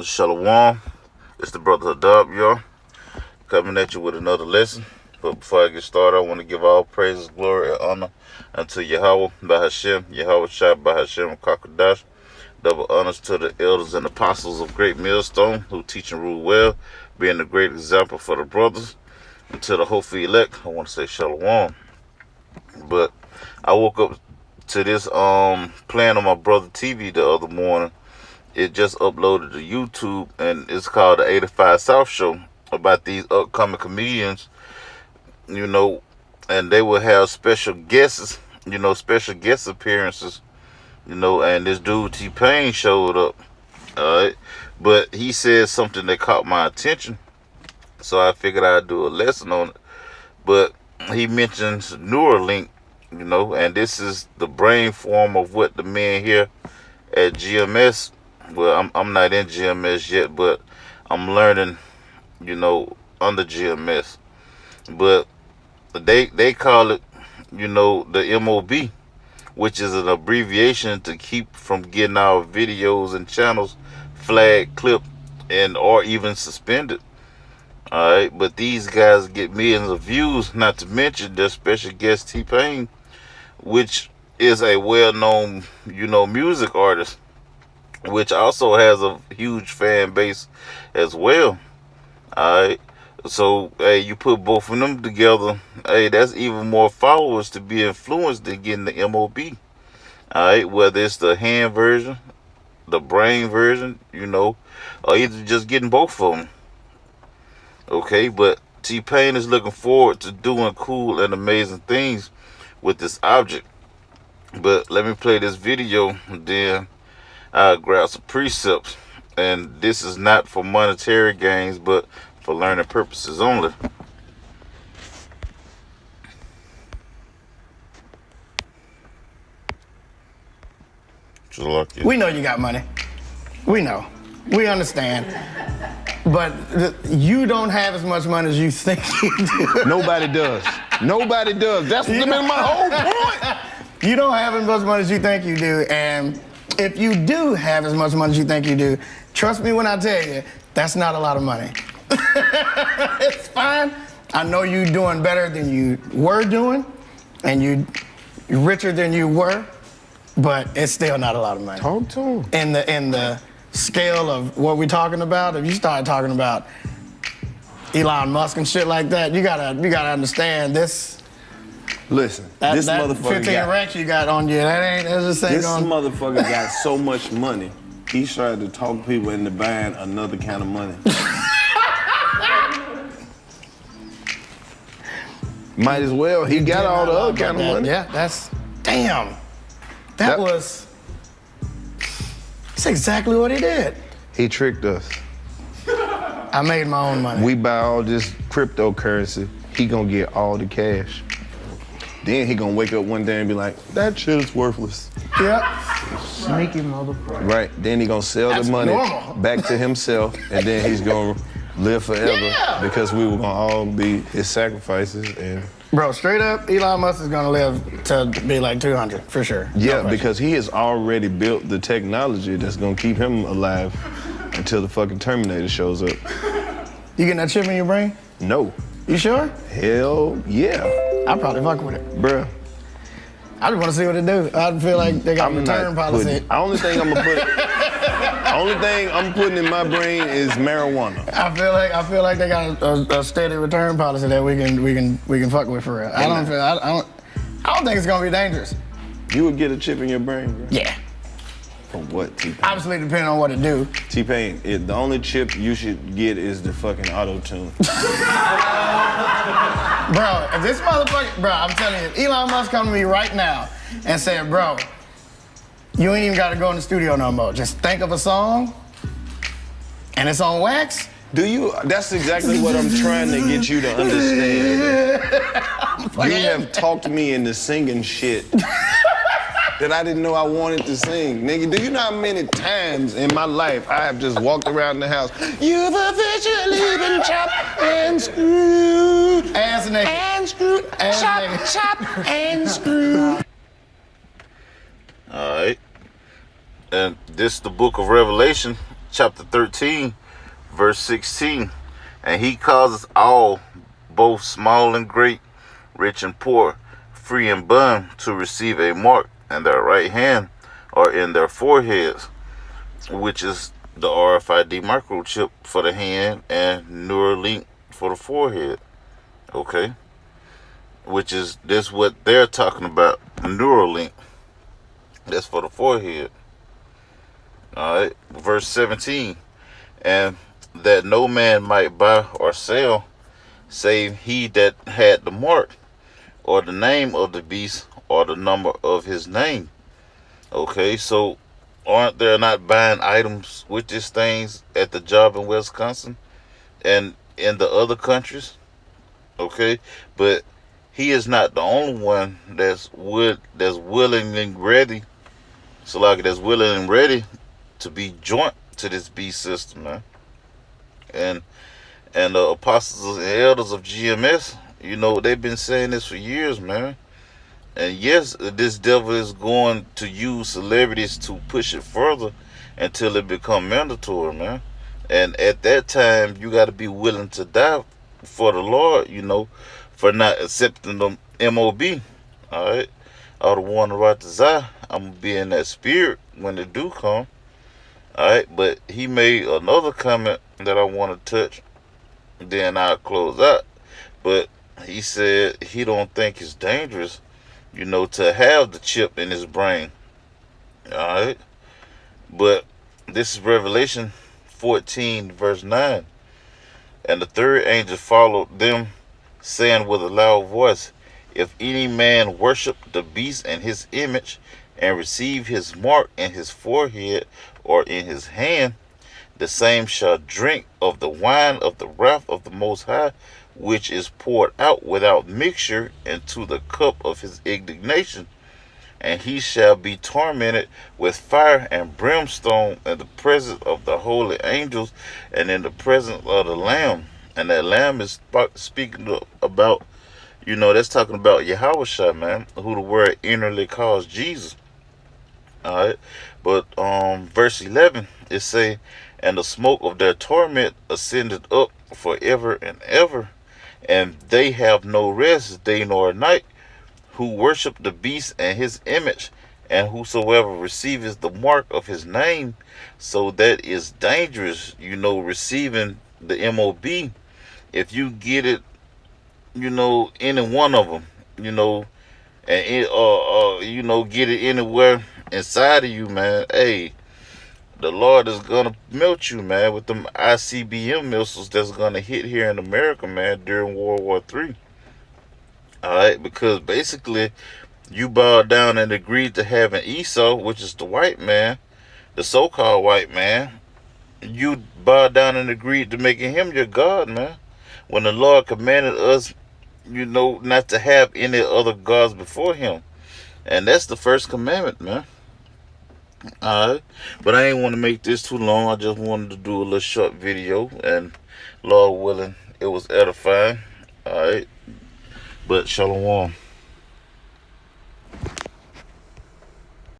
Shalom. It's the brother Hadab, y'all. Coming at you with another lesson. But before I get started, I want to give all praises, glory, and honor unto Yahweh, Bahashem, Yahweh Shai, Bahashem, Kakadash. Double honors to the elders and apostles of Great Millstone who teach and rule well, being a great example for the brothers. And to the hopeful elect, I want to say Shalom. But I woke up to this playing on my brother TV the other morning. It just uploaded to YouTube, and it's called the 85 South Show, about these upcoming comedians, and they will have special guests, special guest appearances, and this dude T-Pain showed up, alright, but he said something that caught my attention, so I figured I'd do a lesson on it. But he mentions Neuralink, and this is the brain form of what the men here at GMS. Well, I'm not in GMS yet, but I'm learning, under GMS. But they call it, the MOB, which is an abbreviation to keep from getting our videos and channels flagged, clipped, and or even suspended. Alright, but these guys get millions of views, not to mention their special guest T-Pain, which is a well-known, music artist, which also has a huge fan base as well. Alright, so hey, you put both of them together, hey, that's even more followers to be influenced than getting the MOB. Alright, whether it's the hand version, the brain version, or either just getting both of them. Okay, but T-Pain is looking forward to doing cool and amazing things with this object. But let me play this video, then I'll grab some precepts. And this is not for monetary gains, but for learning purposes only. We know you got money. We know. We understand. But you don't have as much money as you think you do. Nobody does. Nobody does. That's my whole point. You don't have as much money as you think you do. And if you do have as much money as you think you do, trust me when I tell you, that's not a lot of money. It's fine. I know you're doing better than you were doing, and you're richer than you were, but it's still not a lot of money. Talk to him. In the scale of what we're talking about, if you start talking about Elon Musk and shit like that, you gotta understand this. Listen, this that motherfucker 15 got, racks you got on you, that's just saying. this motherfucker got so much money, he tried to talk people into buying another kind of money. Might as well. He got all the other kind of money. Yeah, that's, damn. That's exactly what he did. He tricked us. I made my own money. We buy all this cryptocurrency. He gonna get all the cash. Then he gonna wake up one day and be like, that shit is worthless. Yep. Sneaky motherfucker. Right. Then he gonna sell That's the money normal. back to himself, and then he's gonna live forever because we were gonna all be his sacrifices. And bro, straight up, Elon Musk is gonna live to be like 200 for sure. yeah, because he has already built the technology that's gonna keep him alive until the fucking Terminator shows up. You getting that chip in your brain? No. You sure? Hell yeah. I'd probably fuck with it. Bruh. I just want to see what it do. I feel like they got a return policy. The only thing I'm putting in my brain is marijuana. I feel like they got a steady return policy that we can fuck with for real. I don't think it's gonna be dangerous. You would get a chip in your brain, bro? Yeah. For what, T-Pain? Obviously, depending on what it do. T-Pain, the only chip you should get is the fucking auto-tune. Bro, if this motherfucker, bro, I'm telling you, if Elon Musk come to me right now and say, bro, you ain't even gotta go in the studio no more. Just think of a song and it's on wax. That's exactly what I'm trying to get you to understand. You have talked me into singing shit that I didn't know I wanted to sing. Nigga, do you know how many times in my life I have just walked around the house? You've officially been chopped and screwed. Ass nigga. And screwed. Ass Chop, nigga. chop, and screwed. Alright. And this is the book of Revelation, chapter 13, verse 16. And he causes all, both small and great, rich and poor, free and bond, to receive a mark in their right hand or in their foreheads, which is the RFID microchip for the hand and Neuralink for the forehead. Okay? Which is this what they're talking about, Neuralink. That's for the forehead. Alright, verse 17. And that no man might buy or sell, save he that had the mark, or the name of the beast, or the number of his name. Okay, so aren't there not buying items with these things at the job in Wisconsin and in the other countries? Okay, but he is not the only one that's willing and ready. So like that's willing and ready to be joint to this beast system, man. And the apostles and elders of GMS, you know, they've been saying this for years, man. And yes, this devil is going to use celebrities to push it further until it become mandatory, man. And at that time, you got to be willing to die for the Lord, you know, for not accepting the MOB. All right, I would want to write the Zah. I'm gonna be in that spirit when it do come. All right, but he made another comment that I want to touch. Then I'll close out. But he said he don't think it's dangerous, you know, to have the chip in his brain. Alright? But this is Revelation 14, verse 9. And the third angel followed them, saying with a loud voice, if any man worship the beast and his image, and receive his mark in his forehead or in his hand, the same shall drink of the wine of the wrath of the Most High, which is poured out without mixture into the cup of his indignation. And he shall be tormented with fire and brimstone in the presence of the holy angels and in the presence of the Lamb. And that Lamb is speaking about, you know, that's talking about Yahushua, man, who the word innerly calls Jesus. Alright, but verse 11, it say, and the smoke of their torment ascended up forever and ever, and they have no rest day nor night, who worship the beast and his image, and whosoever receiveth the mark of his name. So that is dangerous, you know, receiving the MOB. If you get it, you know, any one of them, you know, and it, you know, get it anywhere inside of you, man, hey, the Lord is gonna melt you, man, with them ICBM missiles that's gonna hit here in America, man, during World War III. Alright, because basically you bowed down and agreed to having Esau, which is the white man, the so-called white man. You bowed down and agreed to making him your God, man, when the Lord commanded us, you know, not to have any other gods before him. And that's the first commandment, man. Alright, but I ain't want to make this too long. I just wanted to do a little short video, and Lord willing, it was edifying. Alright, but shalom.